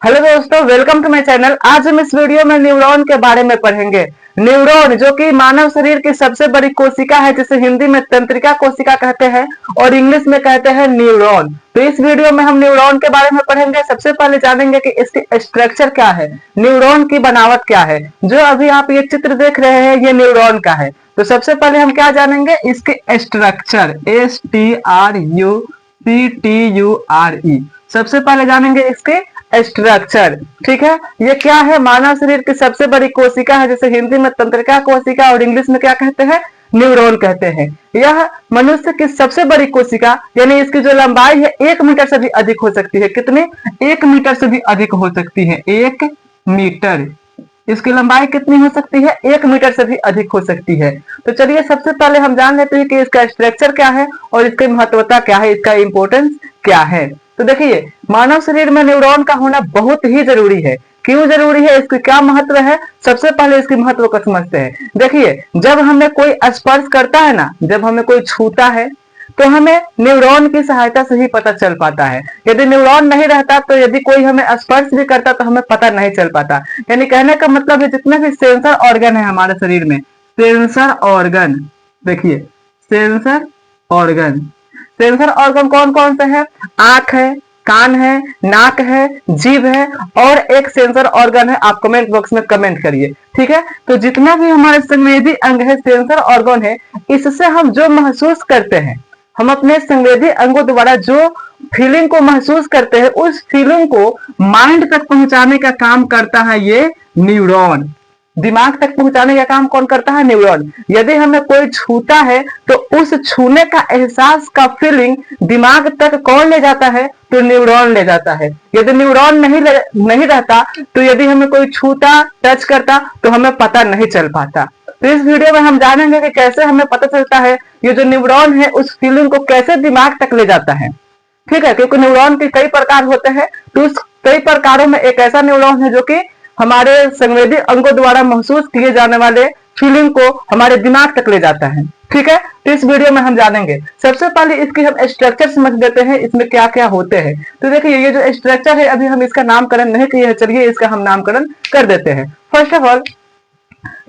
Hello दोस्तों, welcome to my channel. आज हम इस वीडियो में न्यूरॉन के बारे में पढ़ेंगे। न्यूरॉन जो कि मानव शरीर की सबसे बड़ी कोशिका है, जिसे हिंदी में तंत्रिका कोशिका कहते हैं और इंग्लिश में कहते हैं न्यूरॉन। तो इस वीडियो में हम न्यूरॉन के बारे में पढ़ेंगे। सबसे पहले जानेंगे कि इसकी स्ट्रक्चर क्या है, न्यूरॉन की बनावट क्या है। जो अभी आप ये चित्र देख रहे हैं, ये न्यूरॉन का है। तो सबसे पहले हम क्या जानेंगे, इसके स्ट्रक्चर, STRUCTURE। सबसे पहले जानेंगे इसके स्ट्रक्चर। ठीक है, ये क्या है, मानव शरीर की सबसे बड़ी कोशिका है, जिसे हिंदी में तंत्रिका कोशिका और इंग्लिश में क्या कहते हैं, न्यूरॉन कहते हैं। यह मनुष्य की सबसे बड़ी कोशिका, यानी इसकी जो लंबाई है 1 मीटर से भी अधिक हो सकती है। कितनी? 1 मीटर से भी अधिक हो सकती है। 1 मीटर इसकी लंबाई कितनी हो सकती है? 1 मीटर से भी अधिक हो सकती है। तो चलिए सबसे पहले हम जान लेते हैं कि इसका स्ट्रक्चर क्या है और इसकी महत्वता क्या है, इसका इंपॉर्टेंस क्या है। तो देखिए, मानव शरीर में न्यूरॉन का होना बहुत ही जरूरी है। क्यों जरूरी है, इसकी क्या महत्व है, सबसे पहले इसकी महत्व को समझते हैं। देखिए, जब हमें कोई स्पर्श करता है ना, जब हमें कोई छूता है, तो हमें न्यूरॉन की सहायता से ही पता चल पाता है। यदि न्यूरॉन नहीं रहता, तो यदि कोई हमें स्पर्श भी करता तो हमें पता नहीं चल पाता। यानी कहने का मतलब है, जितने भी सेंसर ऑर्गन है हमारे शरीर में, सेंसर ऑर्गन, देखिए सेंसर ऑर्गन, सेंसर ऑर्गन कौन कौन से हैं? आंख है, कान है, नाक है, जीभ है और एक सेंसर ऑर्गन है। आप कमेंट बॉक्स में कमेंट करिए। ठीक है, तो जितना भी हमारे संवेदी अंग है, सेंसर ऑर्गन है, इससे हम जो महसूस करते हैं, हम अपने संवेदी अंगों द्वारा जो फीलिंग को महसूस करते हैं, उस फीलिंग को माइंड तक पहुंचाने का काम करता है ये न्यूरॉन। दिमाग तक पहुंचाने का काम कौन करता है? न्यूरॉन। यदि हमें कोई छूता है, तो उस छूने का एहसास का फीलिंग दिमाग तक कौन ले जाता है? तो न्यूरॉन ले जाता है। यदि न्यूरॉन नहीं रहता, तो यदि हमें कोई छूता, टच करता, तो हमें पता नहीं चल पाता। तो इस वीडियो में हम जानेंगे कि कैसे हमें पता चलता है, ये जो न्यूरॉन है उस फीलिंग को कैसे दिमाग तक ले जाता है। ठीक है, क्योंकि न्यूरॉन के कई प्रकार होते हैं, तो उस कई प्रकारों में एक ऐसा न्यूरॉन है जो कि हमारे संवेदी अंगों द्वारा महसूस किए जाने वाले फीलिंग को हमारे दिमाग तक ले जाता है। ठीक है, तो इस वीडियो में हम जानेंगे। सबसे पहले इसकी हम स्ट्रक्चर समझ लेते हैं, इसमें क्या क्या होते हैं। तो देखिए, ये जो स्ट्रक्चर है, अभी हम इसका नामकरण नहीं किए हैं, चलिए इसका हम नामकरण कर देते हैं। फर्स्ट ऑफ ऑल,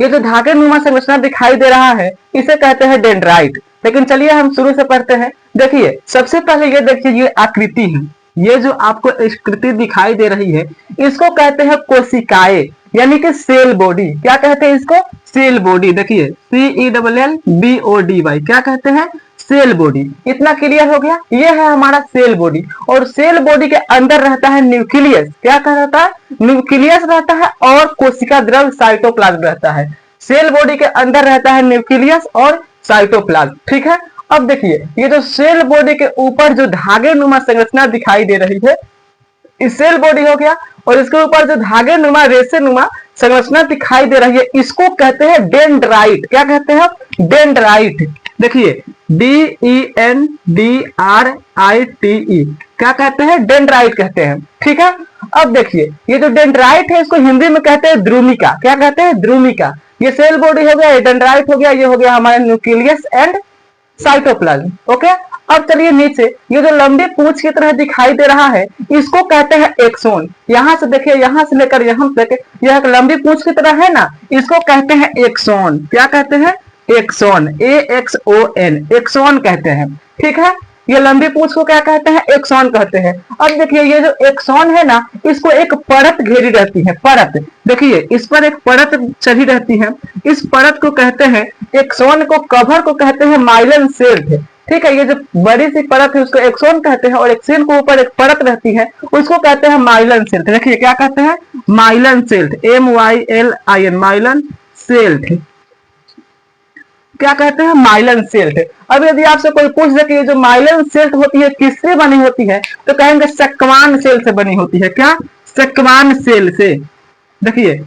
ये जो धागे नुमा संरचना दिखाई दे रहा है, इसे कहते हैं डेंड्राइट। लेकिन चलिए हम शुरू से पढ़ते हैं। देखिए, सबसे पहले ये देखिए, ये आकृति है, ये जो आपको आकृति दिखाई दे रही है, इसको कहते हैं कोशिकाएं, यानी कि सेल बॉडी। क्या कहते हैं इसको? Cell body. देखिए, CELLBODY, क्या कहते हैं? Cell body. इतना क्लियर हो गया? ये है हमारा सेल बॉडी। और सेल बॉडी के अंदर रहता है न्यूक्लियस। क्या रहता है? न्यूक्लियस रहता है और कोशिका द्रव साइटोप्लाज्म रहता है। सेल बॉडी के अंदर रहता है न्यूक्लियस और साइटोप्लाज्म। ठीक है, अब देखिए, ये जो सेल बॉडी के ऊपर जो धागे नुमा संरचना दिखाई दे रही है, इस सेल बॉडी हो गया, और इसके ऊपर जो धागे नुमा, रेशे नुमा संरचना दिखाई दे रही है, इसको कहते हैं डेंड्राइट। क्या कहते हैं? डेंड्राइट। देखिए, DENDRITE, क्या कहते हैं? डेंड्राइट कहते हैं। ठीक है, अब देखिए, ये जो डेंड्राइट है, इसको हिंदी में कहते हैं द्रुमिका। क्या कहते हैं? द्रुमिका। ये सेल बॉडी हो गया, ये डेंड्राइट हो गया, ये हो गया हमारा न्यूक्लियस एंड साइटोप्लाज्म। ओके, अब चलिए नीचे, ये जो लंबी पूंछ की तरह दिखाई दे रहा है, इसको कहते हैं एक्सोन। यहां से देखिए, यहां से लेकर यहां तक यह एक लंबी पूंछ की तरह है ना, इसको कहते हैं एक्सोन। क्या कहते हैं? एक्सोन, AXON, एक्सोन कहते हैं। ठीक है, ये लंबी पूंछ को क्या कहते हैं? एक्सोन कहते हैं। अब देखिए, ये जो एक्सोन है ना, इसको एक परत घेरी रहती है, परत। देखिए, इस पर एक परत चढ़ी रहती है, इस परत को कहते हैं, एक्सोन को, कवर को कहते हैं माइलन सेल्स। ठीक है, ये जो बड़ी सी परत है उसको एक्सोन कहते हैं, और एक्सोन के ऊपर एक परत रहती है, उसको कहते हैं माइलन सेल्स। देखिए, क्या कहते हैं? Myelin cells, MYLIN, myelin cells. क्या कहते हैं? Myelin cells. अब यदि आपसे कोई पूछ दे कि ये जो माइलन सेल्स होती है किससे बनी होती है, तो कहेंगे सक्वान सेल से बनी होती है। क्या? सक्वान सेल से। देखिए,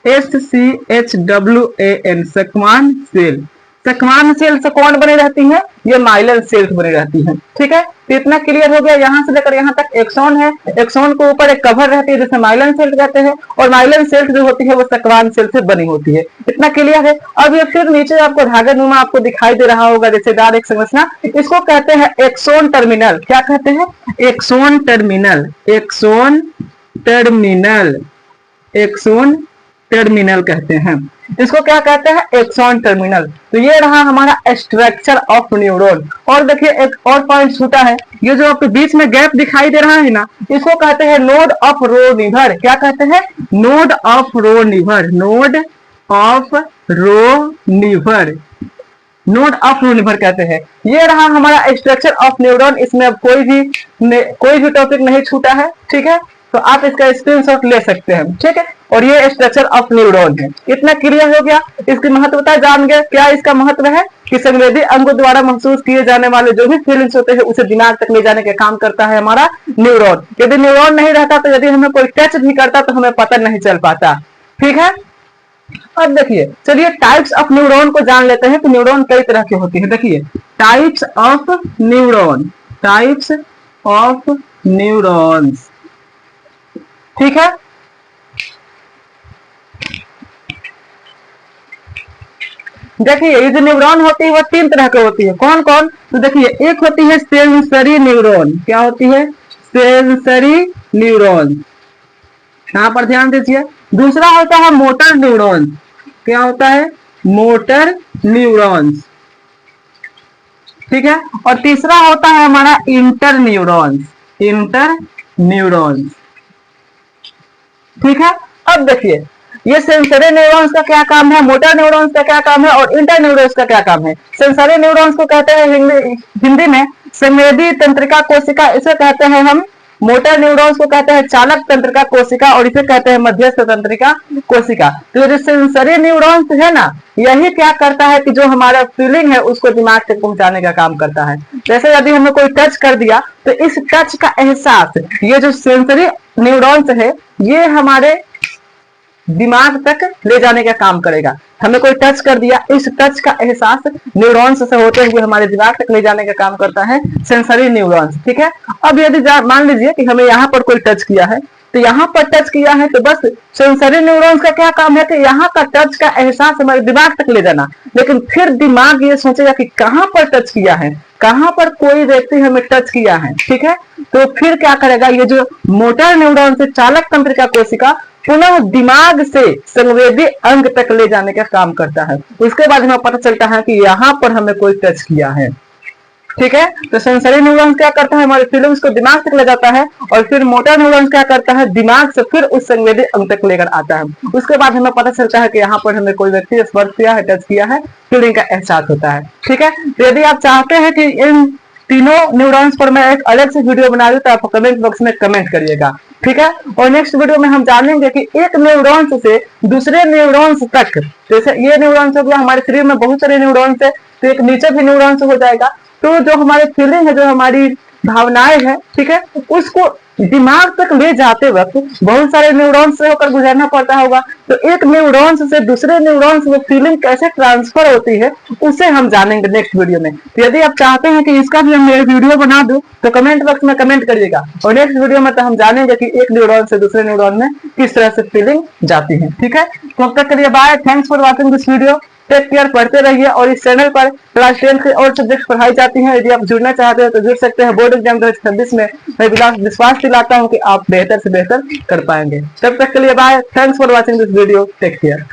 SCHWAN, सक्वान सेल। सक्वान सेल से कौन बनी रहती है? ये माइलन सेल्स बनी रहती है। ठीक है, तो इतना क्लियर हो गया। यहां से लेकर यहां तक एक्सोन है, एक्सोन के ऊपर एक कवर रहती है जिसे माइलन सेल्स कहते हैं, और माइलन सेल्स जो होती है वो सक्वान सेल से बनी होती है। इतना क्लियर है। अब ये फिर नीचे आपको धागे नुमा आपको दिखाई दे रहा होगा, रेशेदार एक संरचना, इसको कहते हैं एक्सोन टर्मिनल। क्या कहते हैं? Axon terminal, axon terminal, axon terminal कहते हैं। इसको क्या कहते हैं? Axon terminal. तो ये रहा हमारा स्ट्रक्चर ऑफ न्यूरॉन। और देखिए एक और पॉइंट छूटा है, ये जो आपके बीच में गैप दिखाई दे रहा है ना, इसको कहते हैं नोड ऑफ रोनिवर। क्या कहते हैं? Node of Ranvier, node of Ranvier, node of neuron कहते हैं। ये रहा हमारा स्ट्रक्चर ऑफ न्यूरॉन। इसमें अब कोई भी टॉपिक नहीं छूटा है, ठीक है। तो आप इसका स्क्रीनशॉट ले सकते हैं, ठीक है। और ये स्ट्रक्चर ऑफ न्यूरॉन है। इतना क्लियर हो गया। इसकी महत्वता जान गए। क्या इसका महत्व है कि संवेदी अंगों द्वारा महसूस किए जाने वाले जो भी फीलिंग्स होते हैं उसे दिमाग तक ले जाने का काम करता है हमारा न्यूरॉन। यदि न्यूरॉन नहीं रहता तो यदि हमें कोई टच भी करता तो हमें पता नहीं चल पाता, ठीक है। अब देखिए, चलिए टाइप्स ऑफ न्यूरॉन को जान लेते हैं कि न्यूरॉन कई तरह के होती है। देखिए types of neuron, types of neurons, ठीक है। देखिए ये जो न्यूरॉन होती है वो 3 तरह की होती है। कौन कौन? तो देखिए एक होती है सेंसरी न्यूरॉन। क्या होती है? सेंसरी न्यूरॉन, यहां पर ध्यान दीजिए। दूसरा होता है मोटर न्यूरॉन। क्या होता है? मोटर न्यूरॉन्स, ठीक है। और तीसरा होता है हमारा इंटर न्यूरॉन्स, इंटर न्यूरॉन्स, ठीक है। अब देखिए ये सेंसरी न्यूरॉन्स का क्या काम है, मोटर न्यूरॉन्स का क्या काम है और इंटर न्यूरॉन्स का क्या काम है। सेंसरी न्यूरॉन्स को कहते हैं हिंदी में संवेदी तंत्रिका कोशिका, इसे कहते हैं हम। मोटर न्यूरॉन्स को कहते हैं चालक तंत्रिका कोशिका और इसे कहते हैं मध्यस्थ तंत्रिका कोशिका। तो जो सेंसरी न्यूरॉन्स है ना, यही क्या करता है कि जो हमारा फीलिंग है उसको दिमाग तक पहुंचाने का काम करता है। जैसे यदि हमें कोई टच कर दिया तो इस टच का एहसास, ये जो सेंसरी न्यूरॉन्स है ये हमारे दिमाग तक ले जाने का काम करेगा। हमें कोई टच कर दिया, इस टच का एहसास न्यूरॉन्स से होते हुए हमारे दिमाग तक ले जाने का काम करता है सेंसरी न्यूरॉन्स, ठीक है। अब यदि मान लीजिए कि हमें यहाँ पर कोई टच किया है, तो यहाँ पर टच किया है तो बस सेंसरी न्यूरॉन्स का क्या काम है कि यहाँ का टच का एहसास हमारे दिमाग तक ले जाना। लेकिन फिर दिमाग ये सोचेगा कि कहाँ पर टच किया है, कहाँ पर कोई व्यक्ति हमें टच किया है, ठीक है। तो फिर क्या करेगा, ये जो मोटर न्यूरॉन से चालक तंत्रिका कोशिका पुनः दिमाग से संवेदी अंग तक ले जाने का काम करता है। उसके बाद हमें पता चलता है कि यहाँ पर हमें कोई टच किया है, ठीक है। तो सेंसरी न्यूरॉन्स क्या करता है, हमारे फीलिंग्स को दिमाग तक ले जाता है। और फिर मोटर न्यूरॉन्स क्या करता है, दिमाग से फिर उस संवेदी अंग तक लेकर आता है। उसके बाद हमें पता चलता है कि यहाँ पर हमें कोई व्यक्ति स्पर्श किया है, टच किया है, फीलिंग का एहसास होता है, ठीक है। तो यदि आप चाहते हैं कि इन तीनों न्यूरॉन्स पर मैं एक अलग से वीडियो बना दूं तो आप कमेंट बॉक्स में कमेंट करिएगा, ठीक है। और नेक्स्ट वीडियो में हम जानेंगे कि एक न्यूरॉन्स से दूसरे न्यूरॉन्स तक, जैसे ये न्यूरॉन्स हो गया, हमारे शरीर में बहुत सारे न्यूरॉन्स है, तो एक नीचे भी न्यूरॉन्स हो जाएगा। तो जो हमारी फीलिंग है, जो हमारी भावनाएं है, ठीक है, उसको दिमाग तक ले जाते वक्त बहुत सारे न्यूरॉन्स से होकर गुजरना पड़ता होगा। तो एक न्यूरॉन्स से दूसरे न्यूरॉन्स में फीलिंग कैसे ट्रांसफर होती है उसे हम जानेंगे नेक्स्ट वीडियो में। तो यदि आप चाहते हैं कि इसका भी मैं वीडियो बना दूं तो कमेंट बॉक्स में कमेंट करिएगा। और नेक्स्ट वीडियो में तो हम जानेंगे कि एक न्यूरॉन से दूसरे न्यूरॉन में किस तरह से फीलिंग जाती है, ठीक है। तो अब तक के लिए bye, thanks for watching this video. Take care, पढ़ते रहिए। और इस चैनल पर क्लास 10 के और सब्जेक्ट पढ़ाई जाती हैं। यदि आप जुड़ना चाहते हैं तो जुड़ सकते हैं। बोर्ड एग्जाम 2026 में मैं विश्वास दिलाता हूं कि आप बेहतर से बेहतर कर पाएंगे। तब तक के लिए bye, thanks for watching this video, take care.